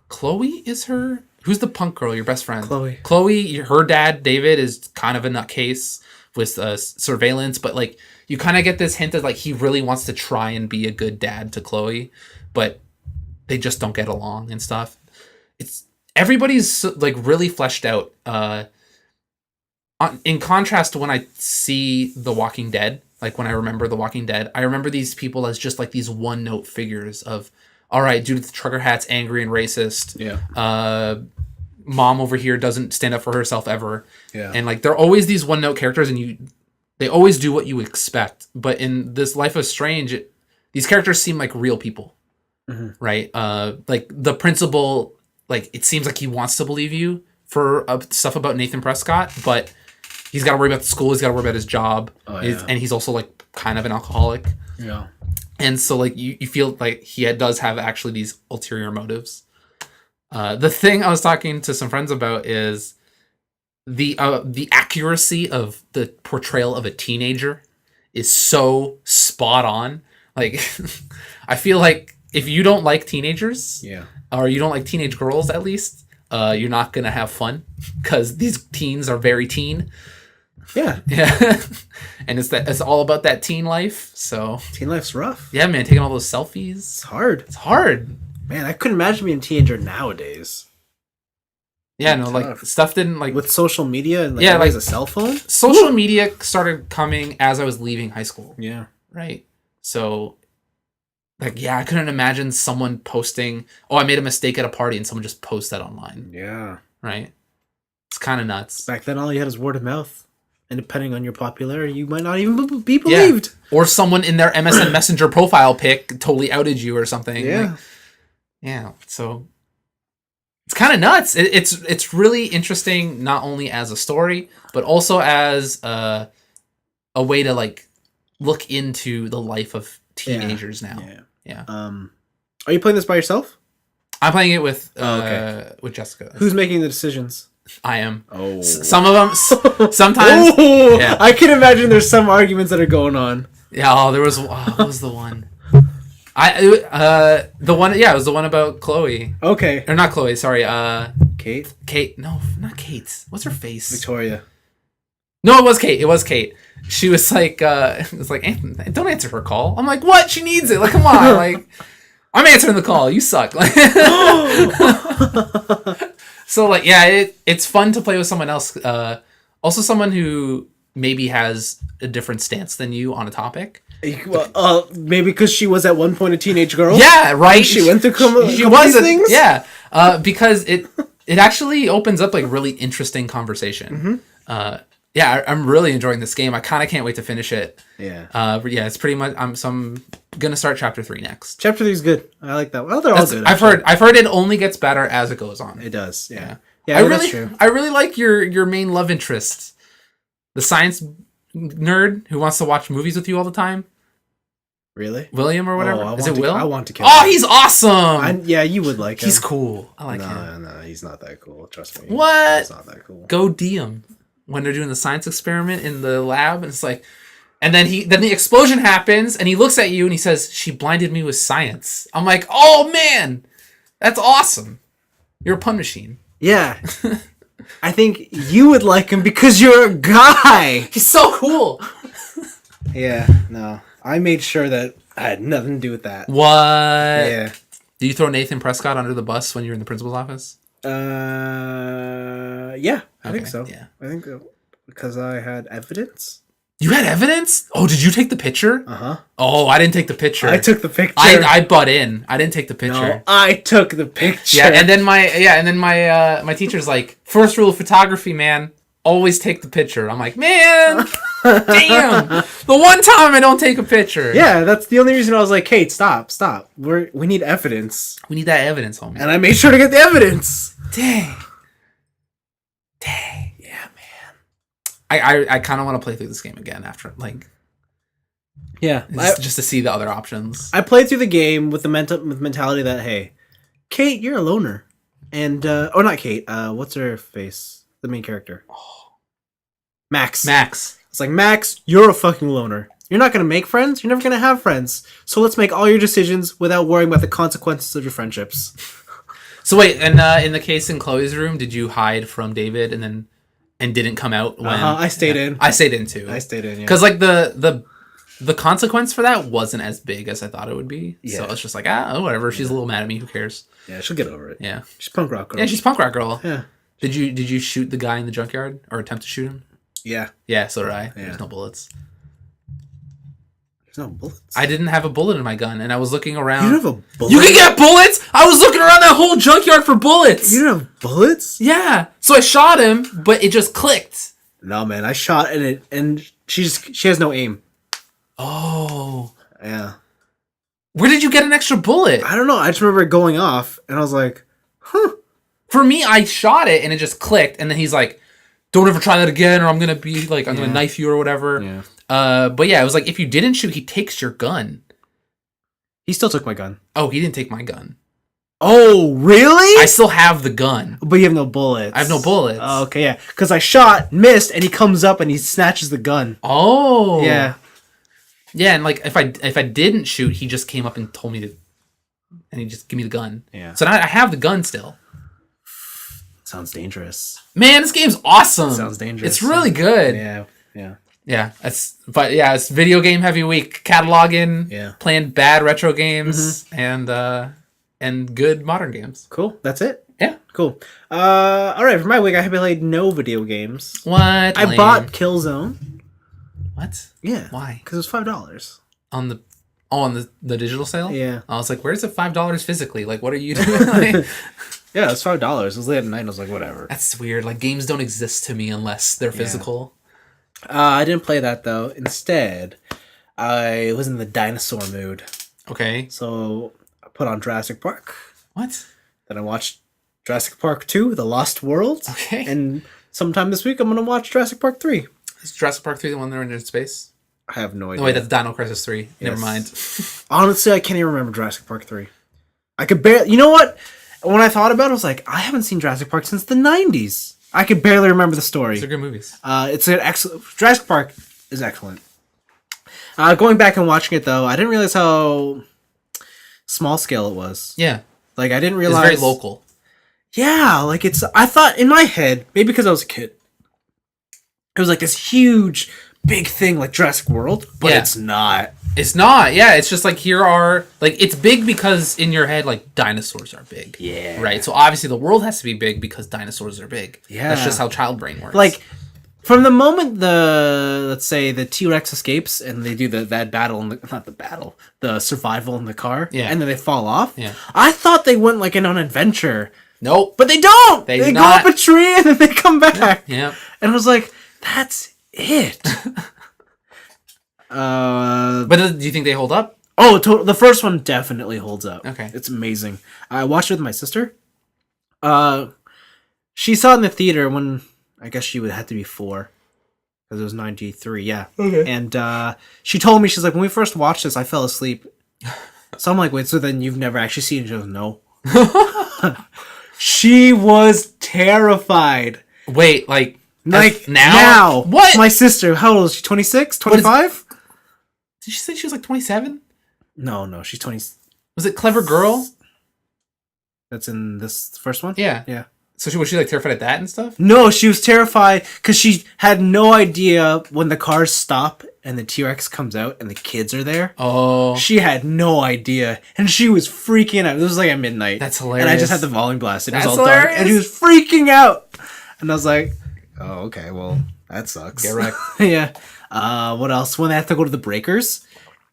Chloe is her. Who's the punk girl? Your best friend. Chloe. Her dad David is kind of a nutcase with surveillance, but like you kind of get this hint that like he really wants to try and be a good dad to Chloe, but they just don't get along and stuff. Everybody's like really fleshed out. In contrast to when I see The Walking Dead, like when I remember The Walking Dead, I remember these people as just like these one-note figures of, all right, dude with the trucker hat's angry and racist. Yeah. Mom over here doesn't stand up for herself ever. Yeah. And like they're always these one-note characters, and they always do what you expect. But in this Life is Strange, these characters seem like real people, right? Like the principal, like it seems like he wants to believe you for stuff about Nathan Prescott, but he's got to worry about the school. He's got to worry about his job. And he's also like kind of an alcoholic. Yeah. And so like you feel like he does have actually these ulterior motives. The thing I was talking to some friends about is the accuracy of the portrayal of a teenager is so spot on. Like I feel like if you don't like teenagers, or you don't like teenage girls at least, you're not gonna have fun because these teens are very teen. Yeah. And it's all about that teen life. So teen life's rough. Yeah, man, taking all those selfies. It's hard. Man, I couldn't imagine being a teenager nowadays. Yeah, no, like stuff didn't like with social media and like a cell phone. Social media started coming as I was leaving high school. Yeah. Right. So like, I couldn't imagine someone posting, oh, I made a mistake at a party, and someone just posts that online. Yeah. Right? It's kind of nuts. Back then, all you had was word of mouth. And depending on your popularity, you might not even be believed. Yeah. Or someone in their MSN Messenger profile pic totally outed you or something. Yeah. Like, so it's kind of nuts. It's really interesting, not only as a story, but also as a way to like look into the life of teenagers now. Yeah. Are you playing this by yourself? I'm playing it with Jessica. Who's making the decisions? I am. Oh. Some of them. Sometimes. Oh, yeah. I can imagine there's some arguments that are going on. Yeah. Oh, there was. What was the one? The one. Yeah, it was the one about Chloe. Okay. Or not Chloe. Sorry. Kate. Kate. No, not Kate. What's her face? Victoria. No, it was Kate. It was Kate. She was like, it was like, don't answer her call. I'm like, what? She needs it. Like, come on. Like, I'm answering the call. You suck. Like. So like, it's fun to play with someone else. Also someone who maybe has a different stance than you on a topic. Maybe because she was at one point a teenage girl. Yeah, right. She went through these things. Yeah, because it actually opens up like really interesting conversation. I'm really enjoying this game. I kind of can't wait to finish it. Yeah. It's pretty much gonna start chapter 3 next. Chapter 3 is good. I like that. Well, they're all good. I've heard it only gets better as it goes on. It does. Yeah. I really like your main love interest, the science nerd who wants to watch movies with you all the time. Really? William or whatever. Is it Will? I want to kill him. him. He's awesome. Yeah, you would like him. He's cool. I like him. No, he's not that cool. Trust me. What? He's not that cool. Go DM when they're doing the science experiment in the lab, and it's like, and then the explosion happens, and he looks at you and he says, "She blinded me with science." I'm like, oh man, that's awesome. You're a pun machine. Yeah. I think you would like him because you're a guy. He's so cool. Yeah, no. I made sure that I had nothing to do with that. What? Yeah. Did you throw Nathan Prescott under the bus when you were in the principal's office? Yeah, I think so. Yeah. I think so. Because I had evidence. You had evidence? Oh, did you take the picture? Uh-huh. Oh, I didn't take the picture. I took the picture. I butt in. I didn't take the picture. No, I took the picture. Yeah, and then my teacher's like, first rule of photography, man, always take the picture. I'm like, man, damn. The one time I don't take a picture. Yeah, that's the only reason I was like, Kate, stop. We need evidence. We need that evidence, homie. And I made sure to get the evidence. Dang. Yeah, man. I kind of want to play through this game again after, like... Yeah. Just to see the other options. I played through the game with the mentality that, hey, Kate, you're a loner. And, oh, not Kate. What's her face? The main character. Oh. Max. It's like, Max, you're a fucking loner. You're not going to make friends. You're never going to have friends. So let's make all your decisions without worrying about the consequences of your friendships. So wait, and in the case in Chloe's room, did you hide from David and didn't come out when... I stayed in. I stayed in, too. I stayed in, yeah. Because, like, the consequence for that wasn't as big as I thought it would be. Yeah. So it's just like, whatever. She's a little mad at me. Who cares? Yeah, she'll get over it. Yeah. She's punk rock girl. Yeah, she's punk rock girl. Yeah. Did you shoot the guy in the junkyard? Or attempt to shoot him? Yeah. Yeah, so did I. Yeah. There's no bullets. There's no bullets? I didn't have a bullet in my gun, and I was looking around. You don't have a bullet? You can get bullets? I was looking around that whole junkyard for bullets! You don't have bullets? Yeah. So I shot him, but it just clicked. No, man. I shot in it, and she has no aim. Oh. Yeah. Where did you get an extra bullet? I don't know. I just remember it going off, and I was like, huh. For me, I shot it, and it just clicked, and then he's like, don't ever try that again, or I'm going to be like, I'm going to knife you or whatever. Yeah. But yeah, it was like, if you didn't shoot, he takes your gun. He still took my gun. Oh, he didn't take my gun. Oh, really? I still have the gun. But you have no bullets. I have no bullets. Oh, okay, yeah. Because I shot, missed, and he comes up and he snatches the gun. Oh. Yeah. Yeah, and like, if I didn't shoot, he just came up and told me to, and he just give me the gun. Yeah. So now I have the gun still. Sounds dangerous. Man, this game's awesome. Sounds dangerous. It's really good. Yeah. Yeah, it's video game heavy week. Cataloging, playing bad retro games, and good modern games. Cool. That's it. Yeah. Cool. All right. For my week, I have played no video games. What? I bought Killzone. What? Yeah. Why? Because it was $5 on the digital sale. Yeah. I was like, where's the $5 physically? Like, what are you doing? Like, yeah, it was $5. It was late at night. And I was like, whatever. That's weird. Like, games don't exist to me unless they're physical. I didn't play that though. Instead, I was in the dinosaur mood. Okay. So I put on Jurassic Park. What? Then I watched Jurassic Park 2, The Lost World. Okay. And sometime this week, I'm going to watch Jurassic Park 3. Is Jurassic Park 3 the one they're in space? I have no idea. No, wait, that's Dino Crisis 3. Never mind. Honestly, I can't even remember Jurassic Park 3. I could barely... You know what? When I thought about it, I was like, I haven't seen Jurassic Park since the 90s. I could barely remember the story. These are good movies. It's an excellent... Jurassic Park is excellent. Going back and watching it, though, I didn't realize how small scale it was. Yeah. Like, I didn't realize... It's very local. Yeah, like, it's... I thought, in my head, maybe because I was a kid, it was like this huge, big thing like Jurassic World, but it's not. It's not. Yeah, it's just like here are... Like, it's big because in your head, like, dinosaurs are big. Yeah. Right? So, obviously, the world has to be big because dinosaurs are big. Yeah. That's just how child brain works. Like, from the moment let's say, the T-Rex escapes and they do that battle, the survival in the car, and then they fall off, I thought they went, like, on an adventure. Nope. But they don't! They go not. up a tree and then they come back. Yeah. And I was like, that's it. But do you think they hold up? Oh, the first one definitely holds up. Okay. It's amazing. I watched it with my sister. She saw it in the theater when I guess she would have to be 4 because it was 93. Yeah. Okay. And she told me, she's like, when we first watched this, I fell asleep. So I'm like, wait, so then you've never actually seen it? She goes, no. She was terrified. Wait, like now? What? My sister, how old is she? 26? 25? Did she say she was like 27? No, she's 20. Was it Clever Girl? That's in this first one? Yeah. Yeah. So was she like terrified at that and stuff? No, she was terrified because she had no idea when the cars stop and the T-Rex comes out and the kids are there. Oh. She had no idea. And she was freaking out. It was like at midnight. That's hilarious. And I just had the volume blasted. It was That's all hilarious. dark. And she was freaking out. And I was like, oh, okay, well, that sucks. Get wrecked. Yeah. What else? When they had to go to the breakers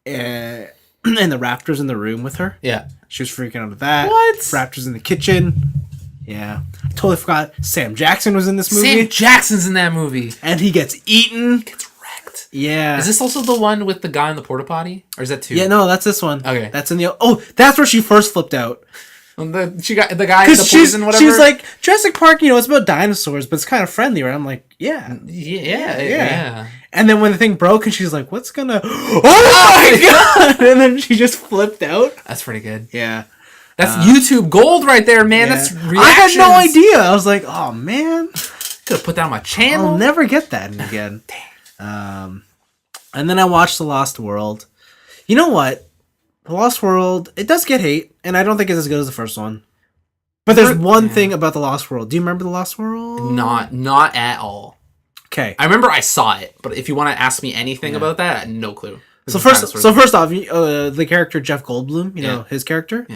and the raptors in the room with her. Yeah. She was freaking out at that. What? Raptors in the kitchen. Yeah. I totally forgot Sam Jackson was in this movie. Sam Jackson's in that movie. And he gets eaten. Gets wrecked. Yeah. Is this also the one with the guy in the porta potty? Or is that 2? Yeah, no, that's this one. Okay. That's in the... Oh, that's where she first flipped out. She got the guy in the poison, whatever. She was like, Jurassic Park, it's about dinosaurs, but it's kind of friendly, right? I'm like, yeah. Yeah. And then when the thing broke, and she's like, what's gonna... Oh my god! And then she just flipped out. That's pretty good. Yeah. That's YouTube gold right there, man. Yeah. That's reactions. I had no idea. I was like, oh man. Could have put that on my channel. I'll never get that again. And then I watched The Lost World. You know what? The Lost World, it does get hate, and I don't think it's as good as the first one. But there's one thing about The Lost World. Do you remember The Lost World? Not at all. Okay. I remember I saw it, but if you want to ask me anything about that, I had no clue. So first off, the character Jeff Goldblum, his character,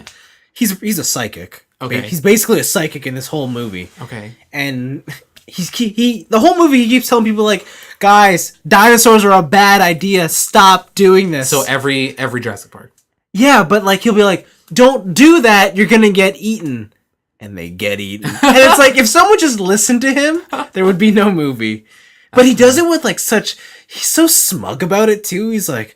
he's a psychic. Okay. He's basically a psychic in this whole movie. Okay. And the whole movie he keeps telling people like, guys, dinosaurs are a bad idea. Stop doing this. So every Jurassic Park. Yeah, but like he'll be like, don't do that. You're gonna get eaten. And they get eaten. And it's like, if someone just listened to him, there would be no movie. But he does it with like he's so smug about it too. He's like,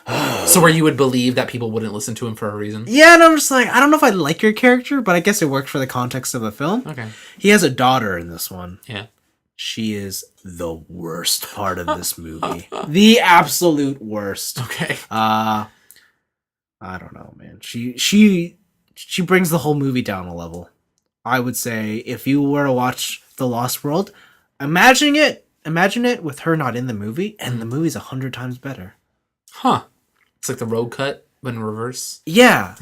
oh. So where you would believe that people wouldn't listen to him for a reason? Yeah, and I'm just like, I don't know if I like your character, but I guess it worked for the context of the film. Okay. He has a daughter in this one. Yeah. She is the worst part of this movie. The absolute worst. Okay. I don't know, man. She brings the whole movie down a level. I would say if you were to watch The Lost World, imagine it with her not in the movie, and the movie's 100 times better. Huh. It's like the road cut, but in reverse. Yeah.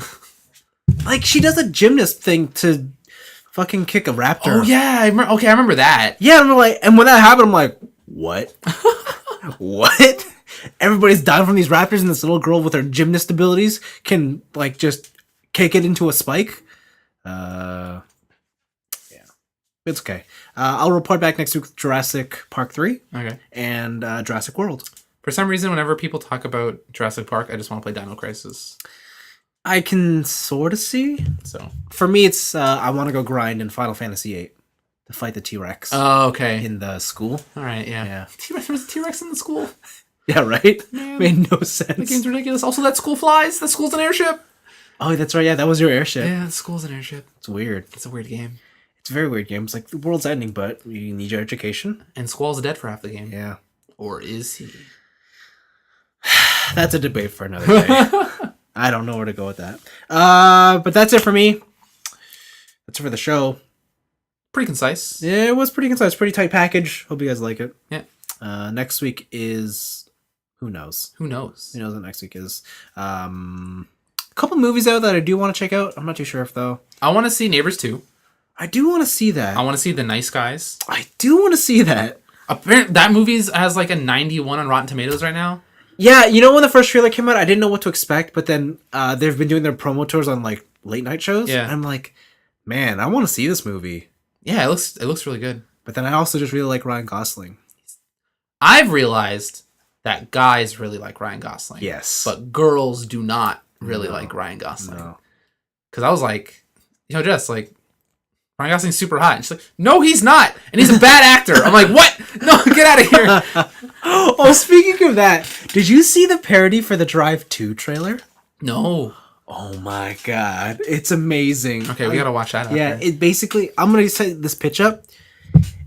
Like she does a gymnast thing to fucking kick a raptor. Oh yeah, I remember that. Yeah, and when that happened, I'm like, what? What? Everybody's dying from these raptors, and this little girl with her gymnast abilities can like just kick it into a spike. Yeah, it's okay. I'll report back next week with Jurassic Park 3. Okay. And Jurassic World. For some reason, whenever people talk about Jurassic Park, I just want to play Dino Crisis. I can sort of see. So for me, it's I want to go grind in Final Fantasy VIII to fight the T-Rex. Oh, okay. In the school. All right, yeah. T-Rex was a T-Rex in the school. Yeah, right? Man, made no sense. The game's ridiculous. Also, that school flies. That school's an airship. Oh, that's right. Yeah, that was your airship. Yeah, the school's an airship. It's weird. It's a weird game. It's a very weird game. It's like the world's ending, but you need your education. And Squall's dead for half the game. Yeah. Or is he? That's a debate for another day. I don't know where to go with that. But that's it for me. That's it for the show. Pretty concise. Yeah, it was pretty concise. Pretty tight package. Hope you guys like it. Yeah. Next week is... Who knows? Who knows? Who knows what next week is? A couple movies out that I do want to check out. I'm not too sure if though. I want to see Neighbors 2. I do want to see that. I want to see The Nice Guys. I do want to see that. Apparently, that movie has like a 91 on Rotten Tomatoes right now. Yeah, when the first trailer came out, I didn't know what to expect, but then they've been doing their promo tours on like late night shows. Yeah. And I'm like, man, I want to see this movie. Yeah, it looks really good. But then I also just really like Ryan Gosling. I've realized that guys really like Ryan Gosling. Yes. But girls do not really like Ryan Gosling. No. Because I was like, Jess, like, Ryan Gosling's super hot. And she's like, no, he's not. And he's a bad actor. I'm like, what? No, get out of here. Oh, speaking of that, did you see the parody for the Drive 2 trailer? No. Oh my god, it's amazing. Okay, we gotta watch that. Yeah, After. it basically. I'm gonna set this pitch up.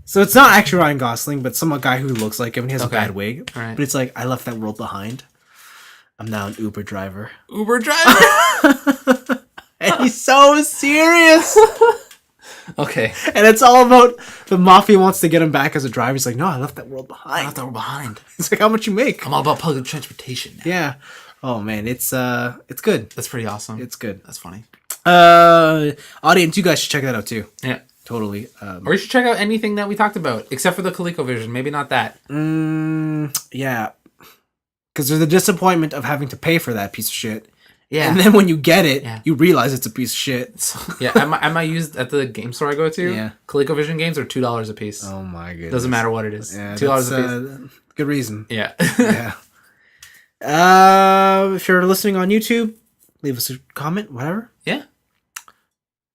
So it's not actually Ryan Gosling, but some guy who looks like him. And he has a bad wig. Right. But it's like, I left that world behind. I'm now an Uber driver. Uber driver. And he's so serious. Okay. And it's all about the mafia wants to get him back as a driver. He's like, no, I left that world behind. I left that world behind. It's like, how much you make? I'm all about public transportation now. Yeah. Oh man, it's good. That's pretty awesome. It's good. That's funny. Audience, you guys should check that out too. Yeah. Totally. Or you should check out anything that we talked about, except for the ColecoVision. Maybe not that. Yeah. Because there's the disappointment of having to pay for that piece of shit. Yeah. And then when you get it, you realize it's a piece of shit. Yeah. Am I used at the game store I go to? Yeah. ColecoVision games are $2 a piece. Oh my goodness. Doesn't matter what it is. Yeah, $2 a piece. Good reason. Yeah. Yeah. If you're listening on YouTube, leave us a comment, whatever. Yeah.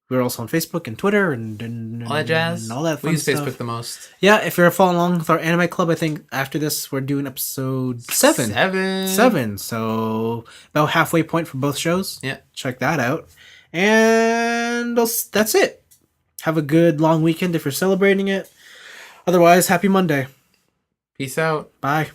We're also on Facebook and Twitter and All that jazz. And all that fun we use stuff. Facebook the most. Yeah, if you're following along with our anime club, I think after this we're doing episode 7. 7. So about halfway point for both shows. Yeah. Check that out. And that's it. Have a good long weekend if you're celebrating it. Otherwise, happy Monday. Peace out. Bye.